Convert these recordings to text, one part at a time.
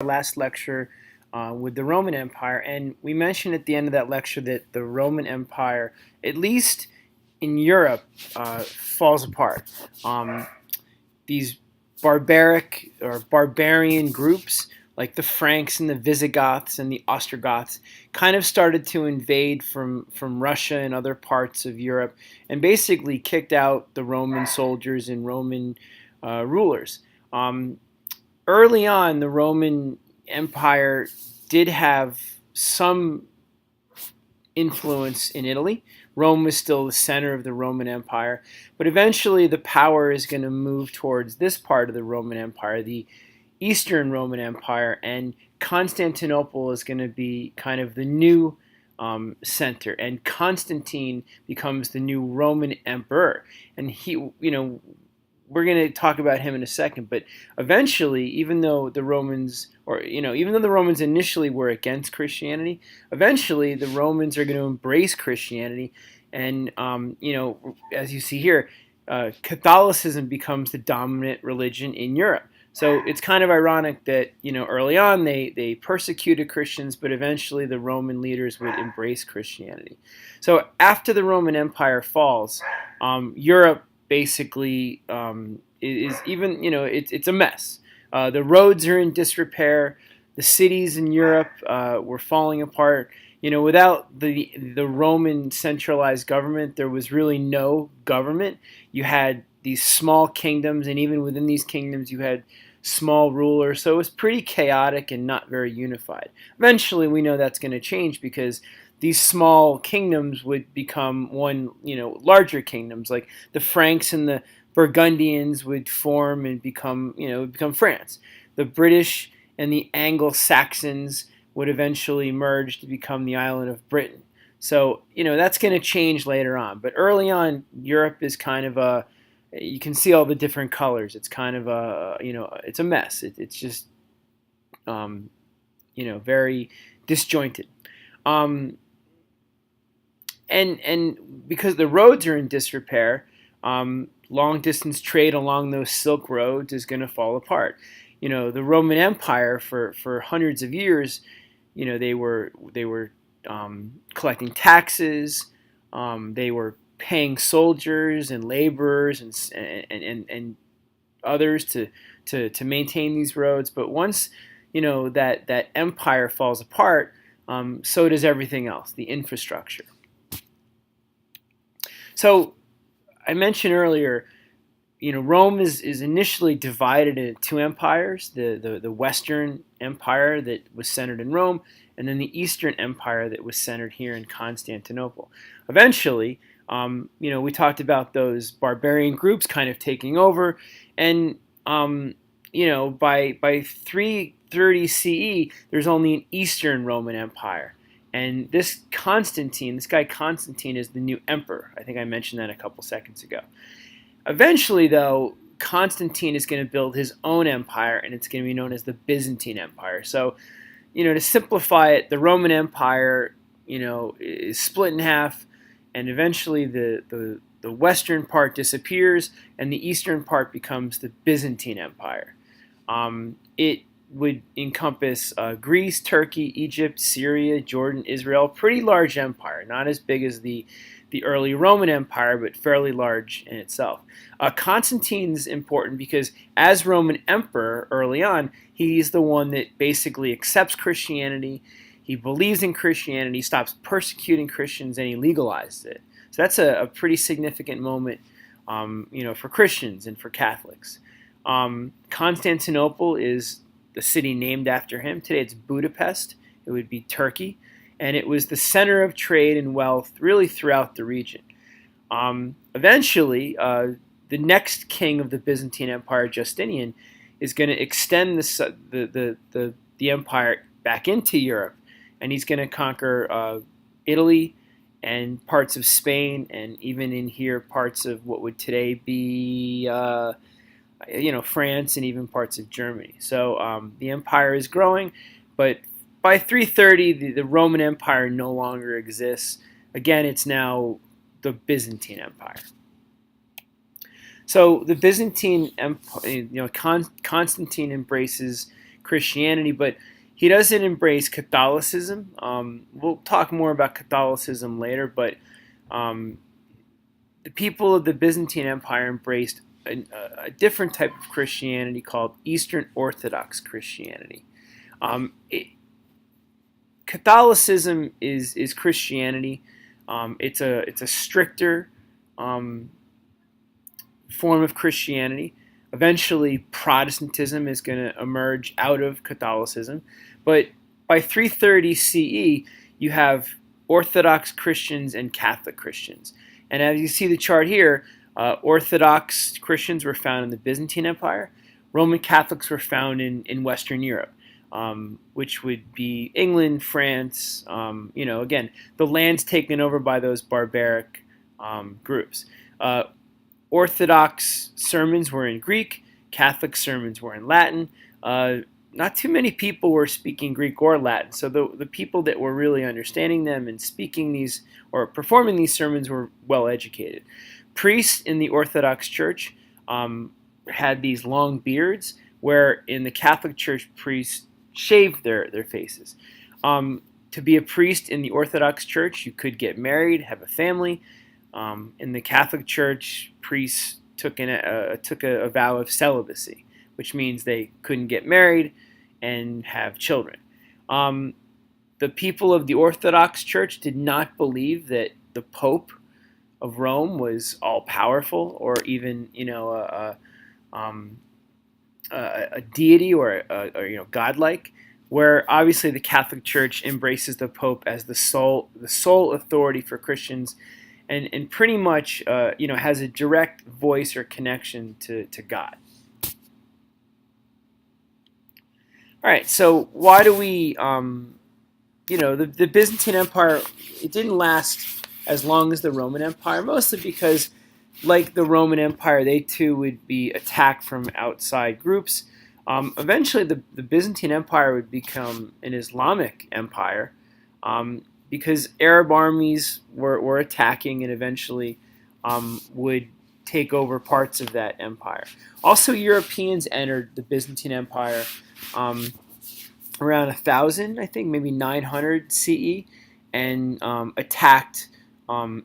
Last lecture with the Roman Empire, and we mentioned at the end of that lecture that the Roman Empire, at least in Europe, falls apart. These barbaric or barbarian groups, like the Franks and the Visigoths and the Ostrogoths, kind of started to invade from Russia and other parts of Europe, and basically kicked out the Roman soldiers and Roman rulers. Um, Early on, the Roman Empire did have some influence in Italy. Rome was still the center of the Roman Empire, but eventually the power is going to move towards this part of the Roman Empire, the Eastern Roman Empire, and Constantinople is going to be kind of the new center, and Constantine becomes the new Roman emperor, and we're going to talk about him in a second, but eventually, even though the Romans, even though the Romans initially were against Christianity, eventually the Romans are going to embrace Christianity, and as you see here, Catholicism becomes the dominant religion in Europe. So it's kind of ironic that early on they persecuted Christians, but eventually the Roman leaders would embrace Christianity. So after the Roman Empire falls, Europe basically is even it's a mess. The roads are in disrepair. The cities in Europe were falling apart. Without the Roman centralized government, there was really no government. You had these small kingdoms, and even within these kingdoms, you had small rulers. So it was pretty chaotic and not very unified. Eventually, we know that's going to change because these small kingdoms would become larger kingdoms, like the Franks and the Burgundians would form and become France. The British and the Anglo-Saxons would eventually merge to become the island of Britain. So, that's going to change later on. But early on, Europe is kind of you can see all the different colors. It's kind of it's a mess. It's just, very disjointed. Um, and because the roads are in disrepair, long distance trade along those Silk Roads is going to fall apart. The Roman Empire for hundreds of years, they were collecting taxes, they were paying soldiers and laborers and others to maintain these roads. But once that empire falls apart, so does everything else, the infrastructure. So I mentioned earlier, Rome is initially divided into two empires: the Western Empire that was centered in Rome, and then the Eastern Empire that was centered here in Constantinople. Eventually, we talked about those barbarian groups kind of taking over, and by 330 CE, there's only an Eastern Roman Empire. And this guy Constantine, is the new emperor. I think I mentioned that a couple seconds ago. Eventually, though, Constantine is going to build his own empire, and it's going to be known as the Byzantine Empire. So, to simplify it, the Roman Empire, is split in half, and eventually the western part disappears, and the eastern part becomes the Byzantine Empire. It would encompass Greece, Turkey, Egypt, Syria, Jordan, Israel. Pretty large empire, not as big as the early Roman Empire, but fairly large in itself. Constantine's important because as Roman emperor early on, he's the one that basically accepts Christianity. He believes in Christianity, stops persecuting Christians, and he legalized it. So that's a pretty significant moment, for Christians and for Catholics. Constantinople is the city named after him. Today it's Budapest. It would be Turkey. And it was the center of trade and wealth really throughout the region. Eventually, the next king of the Byzantine Empire, Justinian, is going to extend the empire back into Europe, and he's going to conquer Italy and parts of Spain, and even in here parts of what would today be France and even parts of Germany. So the empire is growing, but by 330, the Roman Empire no longer exists. Again, it's now the Byzantine Empire. So the Byzantine Empire, Constantine embraces Christianity, but he doesn't embrace Catholicism. We'll talk more about Catholicism later, but um, the people of the Byzantine Empire embraced a different type of Christianity called Eastern Orthodox Christianity. It, Catholicism is Christianity. It's a stricter um, form of Christianity. Eventually, Protestantism is going to emerge out of Catholicism, but by 330 CE, you have Orthodox Christians and Catholic Christians. And as you see the chart here, Orthodox Christians were found in the Byzantine Empire. Roman Catholics were found in Western Europe, which would be England, France. Again, the lands taken over by those barbaric groups. Orthodox sermons were in Greek. Catholic sermons were in Latin. Not too many people were speaking Greek or Latin, so the people that were really understanding them and speaking these or performing these sermons were well educated. Priests in the Orthodox Church had these long beards, where in the Catholic Church, priests shaved their faces. To be a priest in the Orthodox Church, you could get married, have a family. In the Catholic Church, priests took a vow of celibacy, which means they couldn't get married and have children. The people of the Orthodox Church did not believe that the Pope of Rome was all powerful, or even a deity or godlike. Where obviously the Catholic Church embraces the Pope as the sole authority for Christians, and pretty much has a direct voice or connection to God. All right, so why do we the Byzantine Empire, it didn't last as long as the Roman Empire, mostly because, like the Roman Empire, they too would be attacked from outside groups. Eventually, the Byzantine Empire would become an Islamic empire because Arab armies were attacking and eventually would take over parts of that empire. Also, Europeans entered the Byzantine Empire around 1000, I think, maybe 900 CE, and attacked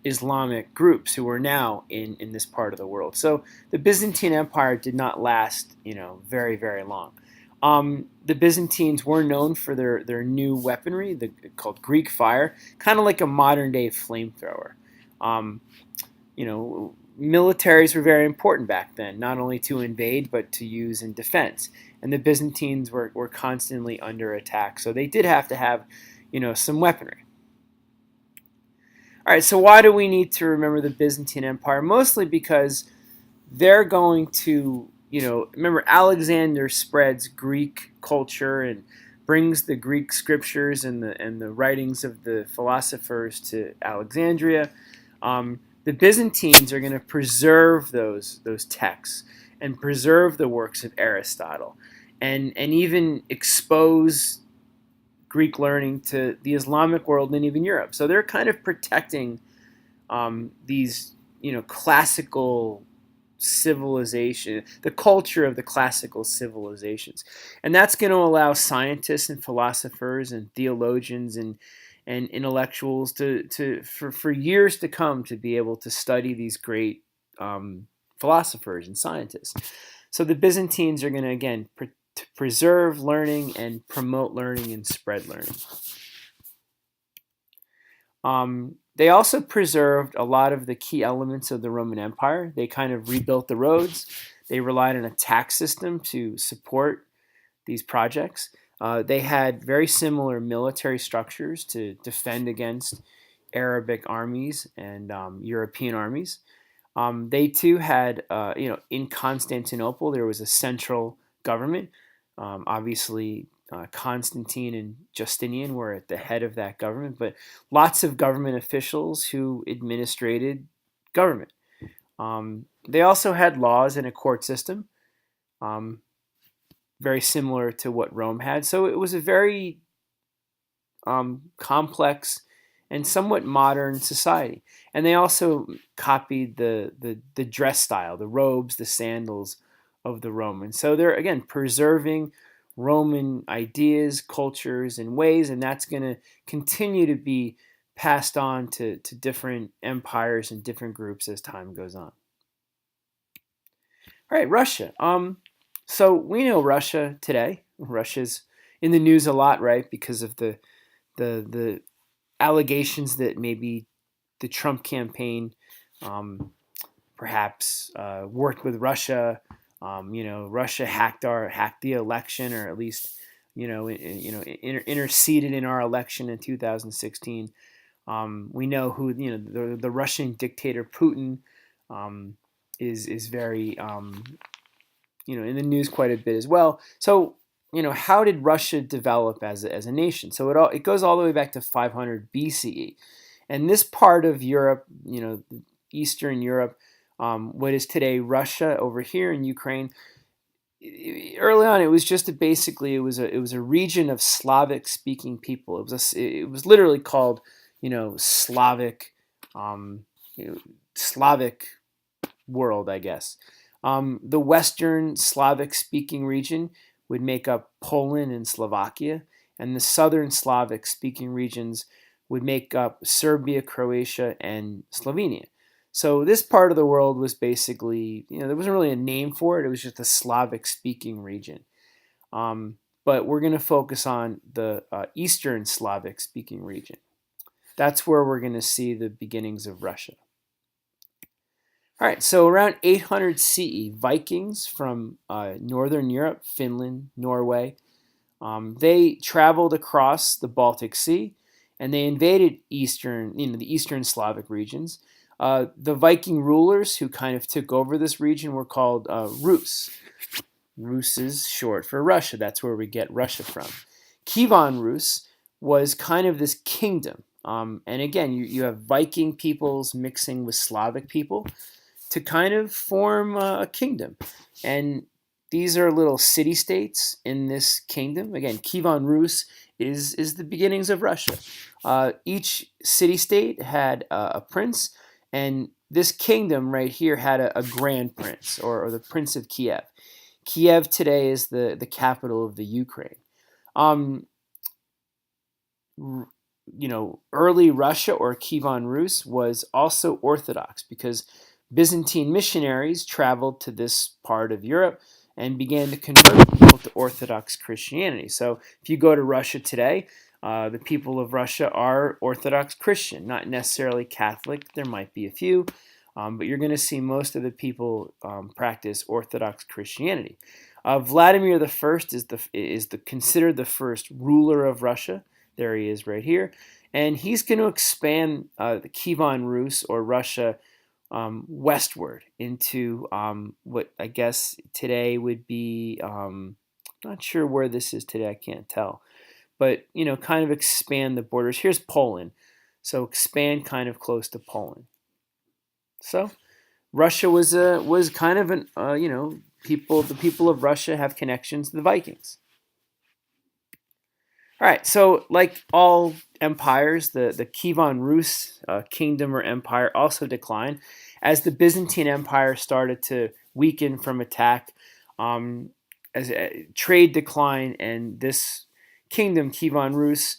Islamic groups who were now in this part of the world. So the Byzantine Empire did not last, very, very long. The Byzantines were known for their new weaponry, called Greek fire, kind of like a modern day flamethrower. Militaries were very important back then, not only to invade but to use in defense. And the Byzantines were constantly under attack, so they did have to have, some weaponry. All right, so why do we need to remember the Byzantine Empire? Mostly because they're going to, remember Alexander spreads Greek culture and brings the Greek scriptures and the writings of the philosophers to Alexandria. The Byzantines are going to preserve those texts and preserve the works of Aristotle, and even expose Greek learning to the Islamic world and even Europe. So they're kind of protecting these, classical civilization, the culture of the classical civilizations, and that's going to allow scientists and philosophers and theologians and intellectuals for years to come to be able to study these great philosophers and scientists. So the Byzantines are going to, again, to preserve learning and promote learning and spread learning. They also preserved a lot of the key elements of the Roman Empire. They kind of rebuilt the roads. They relied on a tax system to support these projects. They had very similar military structures to defend against Arabic armies and European armies. They too had, in Constantinople, there was a central government. Obviously, Constantine and Justinian were at the head of that government, but lots of government officials who administrated government. They also had laws and a court system, very similar to what Rome had. So it was a very complex and somewhat modern society. And they also copied the dress style, the robes, the sandals of the Romans. So they're, again, preserving Roman ideas, cultures, and ways, and that's going to continue to be passed on to different empires and different groups as time goes on. All right, Russia. So we know Russia today. Russia's in the news a lot, right? Because of the allegations that maybe the Trump campaign perhaps worked with Russia. Russia hacked the election, or at least interceded in our election in 2016. We know who the Russian dictator Putin is very in the news quite a bit as well. So how did Russia develop as a nation? So it goes all the way back to 500 BCE, and this part of Europe, Eastern Europe, what is today Russia over here in Ukraine. Early on, it was just it was a region of Slavic speaking people. It was literally called Slavic Slavic world, I guess. The Western Slavic speaking region would make up Poland and Slovakia, and the Southern Slavic speaking regions would make up Serbia, Croatia, and Slovenia. So this part of the world was basically, there wasn't really a name for it. It was just a Slavic speaking region. But we're going to focus on the Eastern Slavic speaking region. That's where we're going to see the beginnings of Russia. All right, so around 800 CE, Vikings from Northern Europe, Finland, Norway, they traveled across the Baltic Sea, and they invaded the Eastern Slavic regions. The Viking rulers who kind of took over this region were called Rus. Rus is short for Russia. That's where we get Russia from. Kievan Rus was kind of this kingdom. And again, you have Viking peoples mixing with Slavic people to kind of form a kingdom. And these are little city-states in this kingdom. Again, Kievan Rus is the beginnings of Russia. Each city-state had a prince, and this kingdom right here had a grand prince, or the Prince of Kiev. Kiev today is the capital of the Ukraine. Early Russia, or Kievan Rus, was also Orthodox because Byzantine missionaries traveled to this part of Europe and began to convert people to Orthodox Christianity. So if you go to Russia today, the people of Russia are Orthodox Christian, not necessarily Catholic. There might be a few, but you're going to see most of the people practice Orthodox Christianity. Vladimir I is considered the first ruler of Russia. There he is right here. And he's going to expand the Kievan Rus, or Russia, westward into what I guess today would be, not sure where this is today, I can't tell. But, kind of expand the borders. Here's Poland. So expand kind of close to Poland. So Russia was kind of an, the people of Russia have connections to the Vikings. All right, so like all empires, the Kievan Rus kingdom or empire also declined as the Byzantine Empire started to weaken from attack, as trade declined, and this kingdom, Kievan Rus,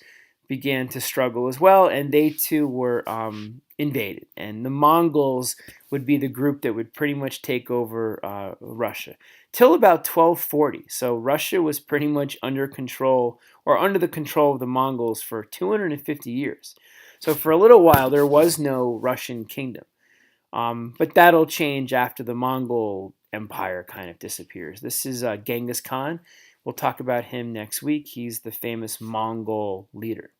began to struggle as well, and they too were invaded. And the Mongols would be the group that would pretty much take over Russia till about 1240. So Russia was pretty much under the control of the Mongols for 250 years. So for a little while, there was no Russian kingdom. But that'll change after the Mongol Empire kind of disappears. This is Genghis Khan. We'll talk about him next week. He's the famous Mongol leader.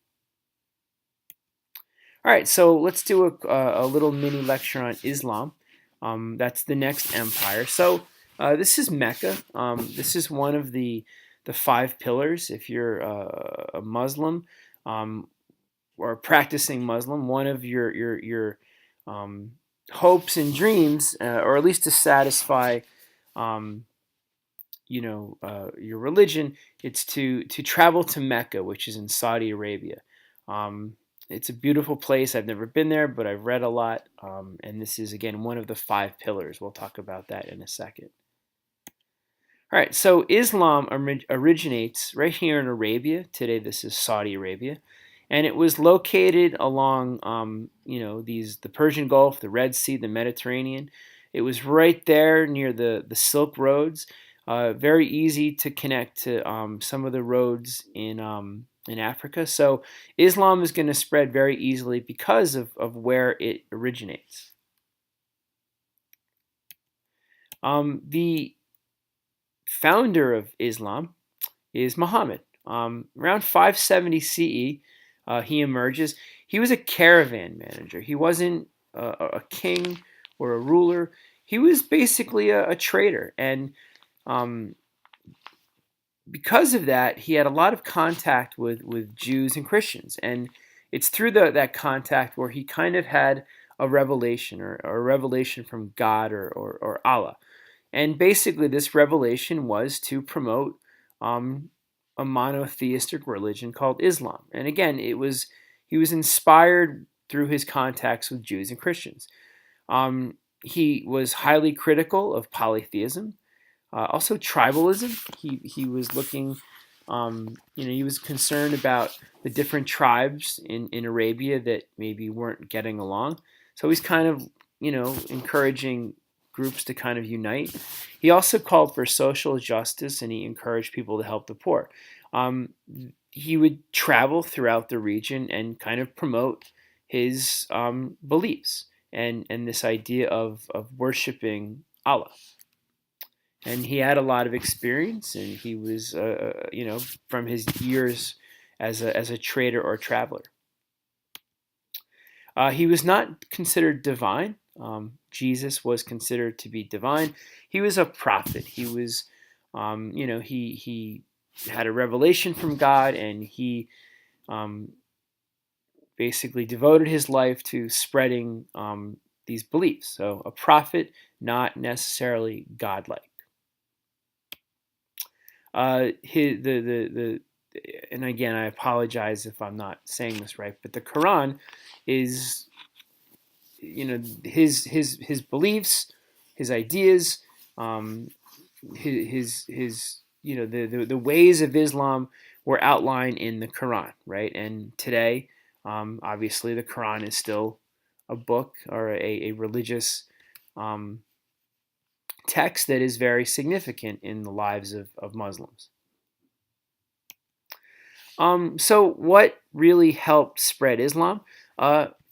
All right, so let's do a little mini lecture on Islam. That's the next empire. So this is Mecca. This is one of the 5 pillars. If you're a Muslim or a practicing Muslim, one of your hopes and dreams, or at least to satisfy your religion, it's to travel to Mecca, which is in Saudi Arabia. It's a beautiful place. I've never been there, but I've read a lot. And this is, again, one of the 5 pillars. We'll talk about that in a second. All right, so Islam originates right here in Arabia. Today, this is Saudi Arabia, and it was located along, the Persian Gulf, the Red Sea, the Mediterranean. It was right there near the Silk Roads. Very easy to connect to some of the roads in Africa. So Islam is going to spread very easily because of where it originates. The founder of Islam is Muhammad. Around 570 CE, he emerges. He was a caravan manager. He wasn't a king or a ruler. He was basically a trader. And um, because of that, he had a lot of contact with Jews and Christians. And it's through that contact where he kind of had a revelation or a revelation from God or Allah. And basically, this revelation was to promote um, a monotheistic religion called Islam. And again, he was inspired through his contacts with Jews and Christians. He was highly critical of polytheism, also tribalism. He was looking, he was concerned about the different tribes in Arabia that maybe weren't getting along. So he's kind of, encouraging groups to kind of unite. He also called for social justice and he encouraged people to help the poor. Um, he would travel throughout the region and kind of promote his beliefs and this idea of worshiping Allah. And he had a lot of experience, and he was, from his years as a trader or traveler. He was not considered divine. Jesus was considered to be divine. He was a prophet. He was, he had a revelation from God, and he um, basically devoted his life to spreading these beliefs. So a prophet, not necessarily godlike. The and again, I apologize if I'm not saying this right, but the Quran is, his beliefs, his ideas, um, his the ways of Islam were outlined in the Quran, right? And today, obviously, the Quran is still a book or a religious um, text that is very significant in the lives of Muslims. So what really helped spread Islam?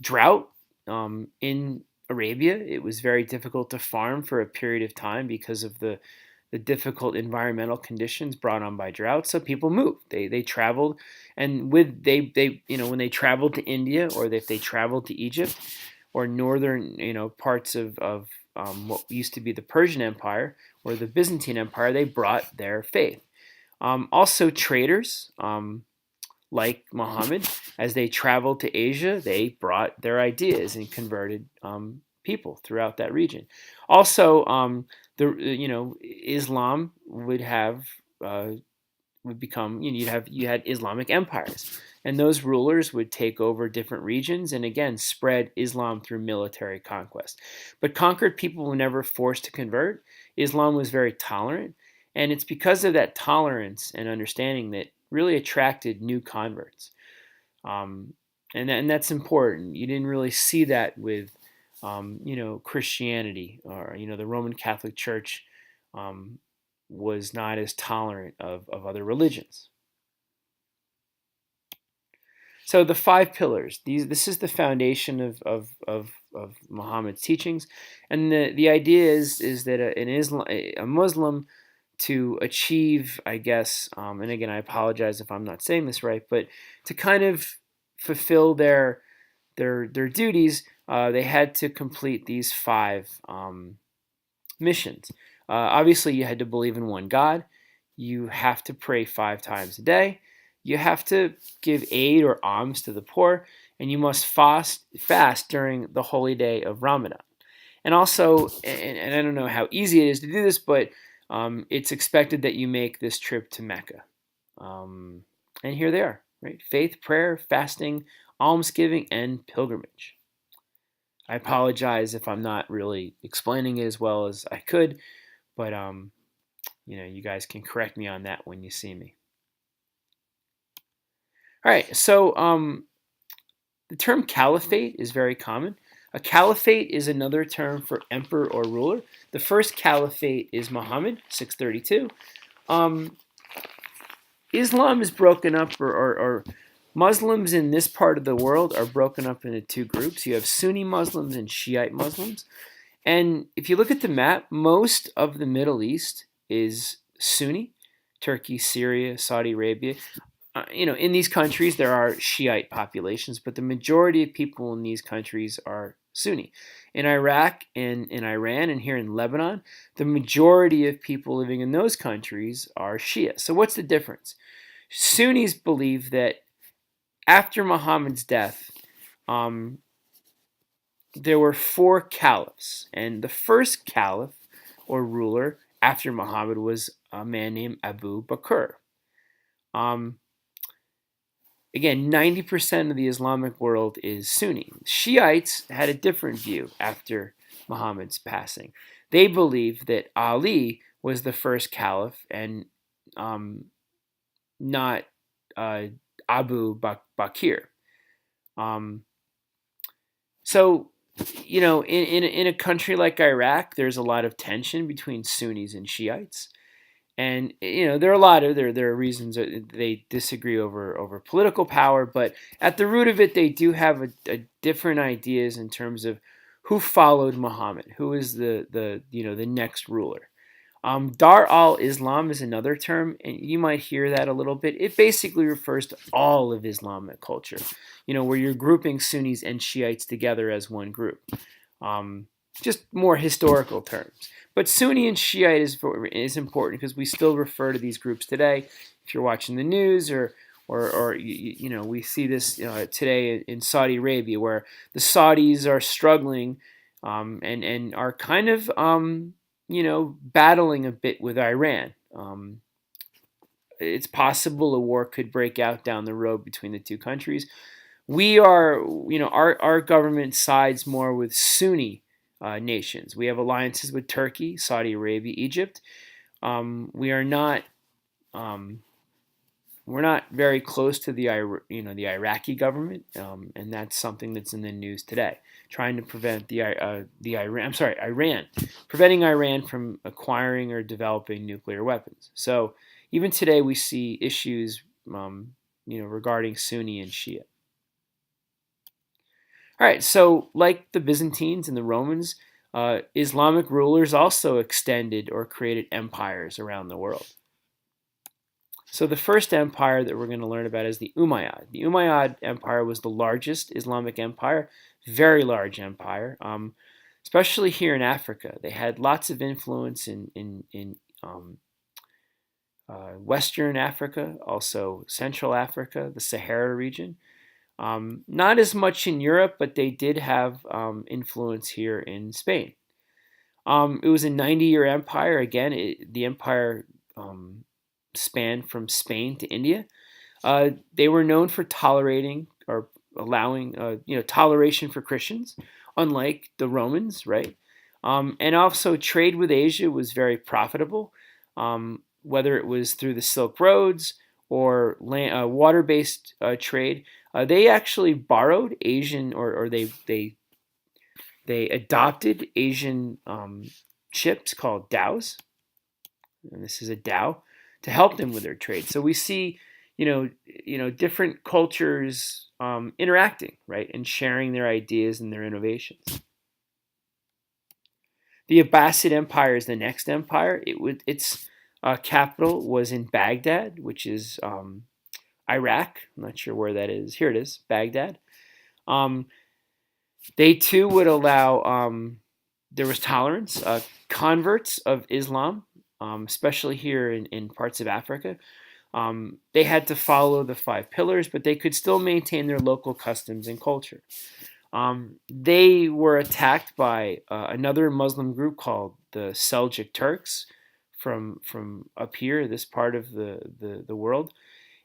Drought in Arabia. It was very difficult to farm for a period of time because of the difficult environmental conditions brought on by drought. So people moved. They traveled, and they when they traveled to India or if they traveled to Egypt or northern parts of what used to be the Persian Empire or the Byzantine Empire, they brought their faith. Also traders. Like Muhammad, as they traveled to Asia, they brought their ideas and converted people throughout that region. Also, Islam would become you had Islamic empires, and those rulers would take over different regions and again spread Islam through military conquest. But conquered people were never forced to convert. Islam was very tolerant, and it's because of that tolerance and understanding that really attracted new converts. Um, and that's important. You didn't really see that with, Christianity or, the Roman Catholic Church um, was not as tolerant of other religions. So the five pillars. This is the foundation of Muhammad's teachings, and the idea is that a Muslim to achieve, I guess, and again, I apologize if I'm not saying this right, but to kind of fulfill their duties, they had to complete these five missions. Obviously, you had to believe in one God. You have to pray 5 times a day. You have to give aid or alms to the poor, and you must fast during the holy day of Ramadan. And also, and I don't know how easy it is to do this, but it's expected that you make this trip to Mecca. And here they are, right? Faith, prayer, fasting, almsgiving, and pilgrimage. I apologize if I'm not really explaining it as well as I could, but you guys can correct me on that when you see me. All right, so the term caliphate is very common. A caliphate is another term for emperor or ruler. The first caliphate is Muhammad, 632. Um, Islam is broken up, or Muslims in this part of the world are broken up into two groups. You have Sunni Muslims and Shiite Muslims. And if you look at the map, most of the Middle East is Sunni, Turkey, Syria, Saudi Arabia. In these countries there are Shiite populations, but the majority of people in these countries are Sunni. In Iraq and in Iran and here in Lebanon, the majority of people living in those countries are Shia. So what's the difference? Sunnis believe that after Muhammad's death, um, there were four caliphs, and the first caliph or ruler after Muhammad was a man named Abu Bakr. Um, Again, 90% of the Islamic world is Sunni. Shiites had a different view after Muhammad's passing. They believed that Ali was the first caliph and not Abu Bakr. Um, so, in a country like Iraq, there's a lot of tension between Sunnis and Shiites. And there are reasons that they disagree over political power, but at the root of it, they do have a different ideas in terms of who followed Muhammad, who is the next ruler. Dar al-Islam is another term, and you might hear that a little bit. It basically refers to all of Islamic culture, where you're grouping Sunnis and Shiites together as one group. Just more historical terms. But Sunni and Shiite is important because we still refer to these groups today. If you're watching the news or we see this today in Saudi Arabia, where the Saudis are struggling and are kind of battling a bit with Iran. It's possible a war could break out down the road between the two countries. We are, our government sides more with Sunni nations. We have alliances with Turkey, Saudi Arabia, Egypt. We are not we're not very close to the Iraqi government, and that's something that's in the news today. Trying to prevent Iran, preventing Iran from acquiring or developing nuclear weapons. So even today we see issues, regarding Sunni and Shia. All right, so like the Byzantines and the Romans, Islamic rulers also extended or created empires around the world. So the first empire that we're going to learn about is the Umayyad. The Umayyad Empire was the largest Islamic empire, very large empire, especially here in Africa. They had lots of influence in Western Africa, also Central Africa, the Sahara region. Not as much in Europe, but they did have influence here in Spain. It was a 90-year empire. Again, the empire spanned from Spain to India. They were known for tolerating or allowing, toleration for Christians, unlike the Romans, right? And also trade with Asia was very profitable, whether it was through the Silk Roads or water-based trade. They actually borrowed Asian, or they adopted Asian ships called dhows, and this is a dhow, to help them with their trade. So we see, different cultures interacting, right, and sharing their ideas and their innovations. The Abbasid Empire is the next empire. Its capital was in Baghdad, which is Iraq. I'm not sure where that is. Here it is, Baghdad. They too would allow, there was tolerance. Converts of Islam, especially here in parts of Africa, they had to follow the 5 pillars, but they could still maintain their local customs and culture. They were attacked by another Muslim group called the Seljuk Turks from up here, this part of the world.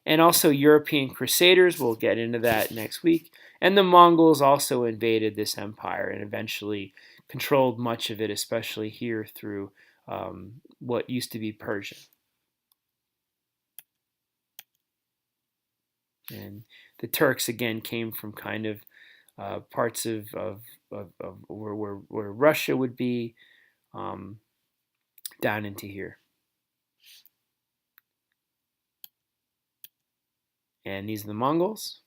And also European Crusaders, we'll get into that next week. And the Mongols also invaded this empire and eventually controlled much of it, especially here through what used to be Persia. And the Turks again came from kind of parts of where Russia would be, um, down into here. And these are the Mongols.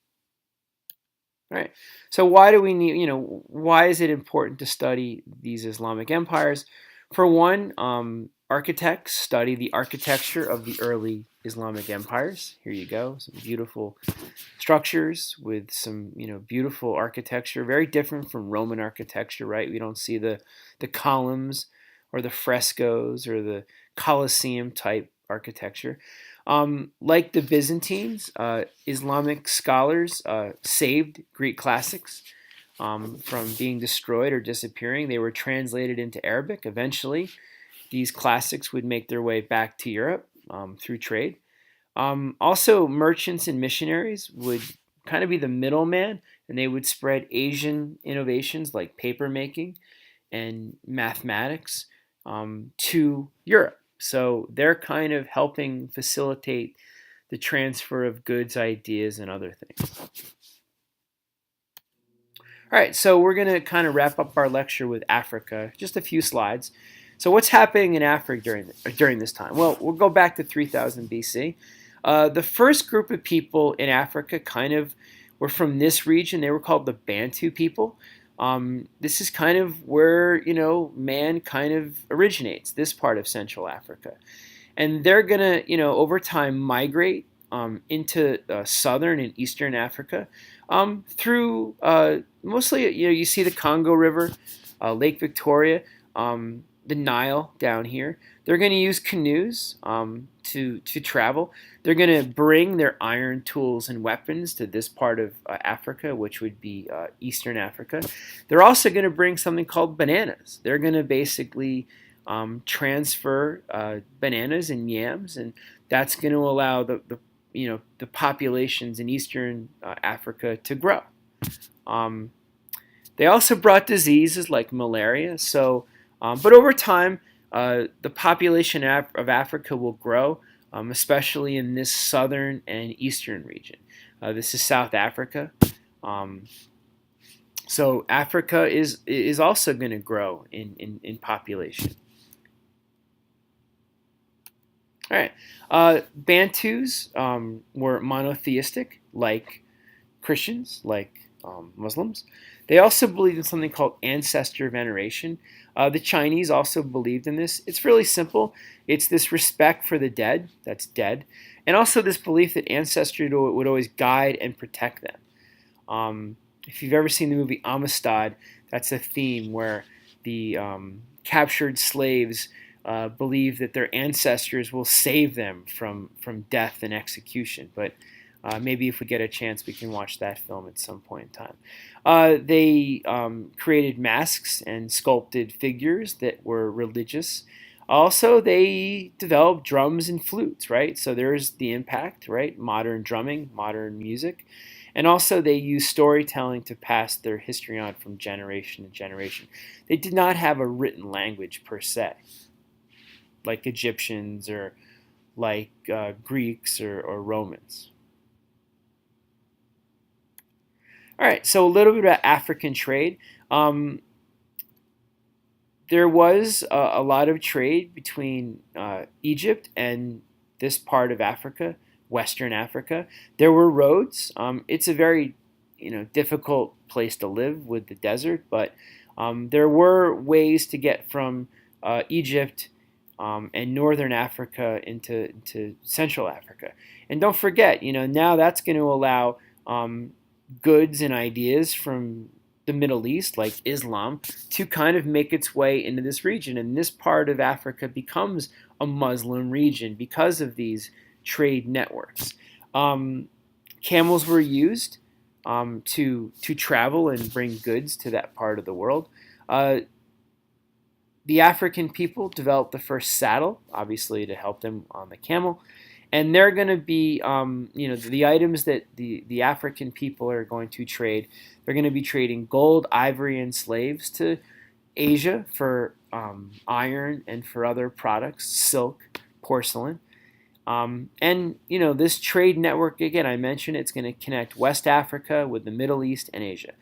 All right. So why do we need, why is it important to study these Islamic empires? For one, architects study the architecture of the early Islamic empires. Here you go, some beautiful structures with some, beautiful architecture, very different from Roman architecture, right? We don't see the columns or the frescoes or the Colosseum type architecture. Like the Byzantines, Islamic scholars saved Greek classics from being destroyed or disappearing. They were translated into Arabic. Eventually, these classics would make their way back to Europe through trade. Also, merchants and missionaries would kind of be the middleman, and they would spread Asian innovations like paper making and mathematics to Europe. So they're kind of helping facilitate the transfer of goods, ideas, and other things. All right, so we're going to kind of wrap up our lecture with Africa, just a few slides. So what's happening in Africa during this time? Well, we'll go back to 3000 BC. The first group of people in Africa kind of were from this region. They were called the Bantu people. This is kind of where, man kind of originates, this part of Central Africa. And they're going to, over time migrate into southern and eastern Africa through mostly, you see the Congo River, Lake Victoria, the Nile down here. They're going to use canoes to travel. They're going to bring their iron tools and weapons to this part of Africa, which would be Eastern Africa. They're also going to bring something called bananas. They're going to basically transfer bananas and yams, and that's going to allow the populations in Eastern Africa to grow. They also brought diseases like malaria. So, but over time, the population of Africa will grow, especially in this southern and eastern region. This is South Africa. So Africa is also going to grow in population. All right. Bantus were monotheistic, like Christians, like Muslims. They also believed in something called ancestor veneration. The Chinese also believed in this. It's really simple. It's this respect for the dead, that's dead, and also this belief that ancestors would always guide and protect them. If you've ever seen the movie Amistad, that's a theme where the captured slaves believe that their ancestors will save them from death and execution. But maybe if we get a chance, we can watch that film at some point in time. They created masks and sculpted figures that were religious. Also, they developed drums and flutes, right? So there's the impact, right? Modern drumming, modern music. And also they used storytelling to pass their history on from generation to generation. They did not have a written language per se, like Egyptians or like Greeks or Romans. All right, so a little bit about African trade. There was a lot of trade between Egypt and this part of Africa, Western Africa. There were roads. It's a very difficult place to live with the desert, but there were ways to get from Egypt and northern Africa into Central Africa. And don't forget, now that's going to allow goods and ideas from the Middle East, like Islam, to kind of make its way into this region. And this part of Africa becomes a Muslim region because of these trade networks. Camels were used to travel and bring goods to that part of the world. The African people developed the first saddle, obviously to help them on the camel. And they're going to be, the items that the African people are going to trade. They're going to be trading gold, ivory, and slaves to Asia for iron and for other products, silk, porcelain. And this trade network, again, I mentioned it's going to connect West Africa with the Middle East and Asia.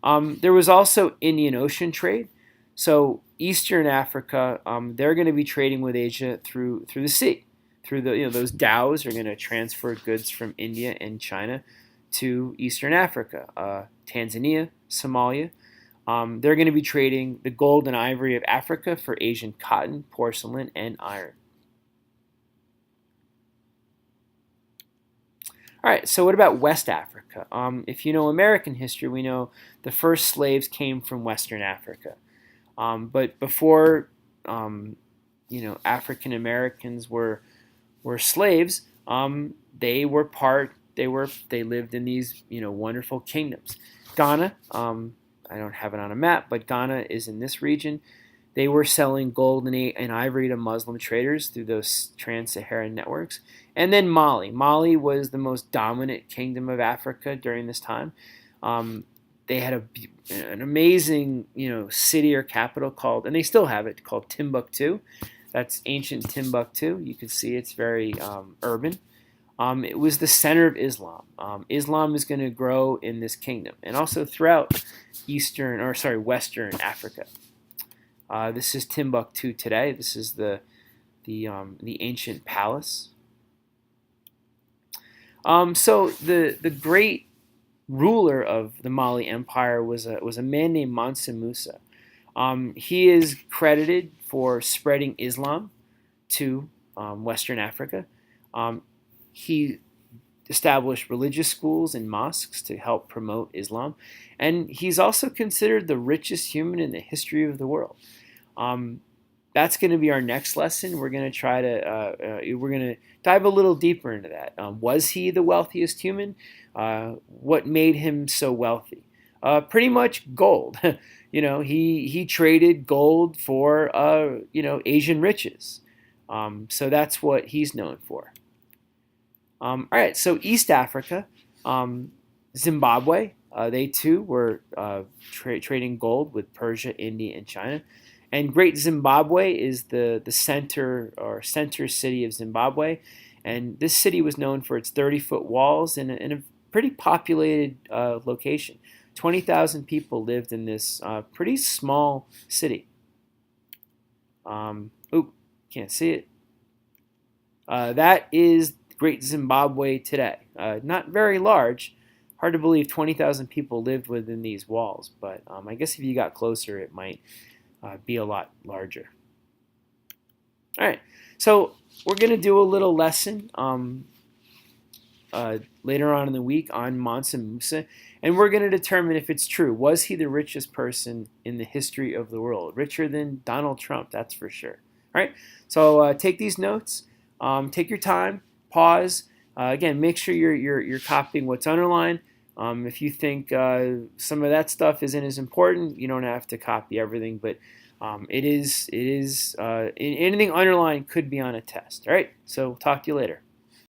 There was also Indian Ocean trade. So Eastern Africa, they're going to be trading with Asia through the sea. Through those dhows are going to transfer goods from India and China to Eastern Africa, Tanzania, Somalia. They're going to be trading the gold and ivory of Africa for Asian cotton, porcelain, and iron. All right, so what about West Africa? If you know American history, we know the first slaves came from Western Africa. But before, African Americans were slaves, they lived in these wonderful kingdoms. Ghana, I don't have it on a map, but Ghana is in this region. They were selling gold and ivory to Muslim traders through those trans-Saharan networks. And then Mali. Mali was the most dominant kingdom of Africa during this time. They had an amazing, city or capital called, and they still have it, called Timbuktu. That's ancient Timbuktu. You can see it's very urban. It was the center of Islam. Islam is going to grow in this kingdom and also throughout Western Africa. This is Timbuktu today. This is the ancient palace. So the great ruler of the Mali Empire was a man named Mansa Musa. He is credited for spreading Islam to Western Africa. He established religious schools and mosques to help promote Islam, and he's also considered the richest human in the history of the world. That's going to be our next lesson. We're going to dive a little deeper into that. Was he the wealthiest human? What made him so wealthy? Pretty much gold. He traded gold for Asian riches. So that's what he's known for. All right, so East Africa, Zimbabwe, they too were trading gold with Persia, India, and China. And Great Zimbabwe is the center city of Zimbabwe. And this city was known for its 30-foot walls in a pretty populated location. 20,000 people lived in this pretty small city. Can't see it. That is Great Zimbabwe today. Not very large. Hard to believe 20,000 people lived within these walls, but I guess if you got closer, it might be a lot larger. All right, so we're going to do a little lesson later on in the week on Mansa Musa, and we're going to determine if it's true. Was he the richest person in the history of the world? Richer than Donald Trump, that's for sure. All right, so take these notes. Take your time. Pause. Again, make sure you're copying what's underlined. If you think some of that stuff isn't as important, you don't have to copy everything. But anything underlined could be on a test. All right. So talk to you later.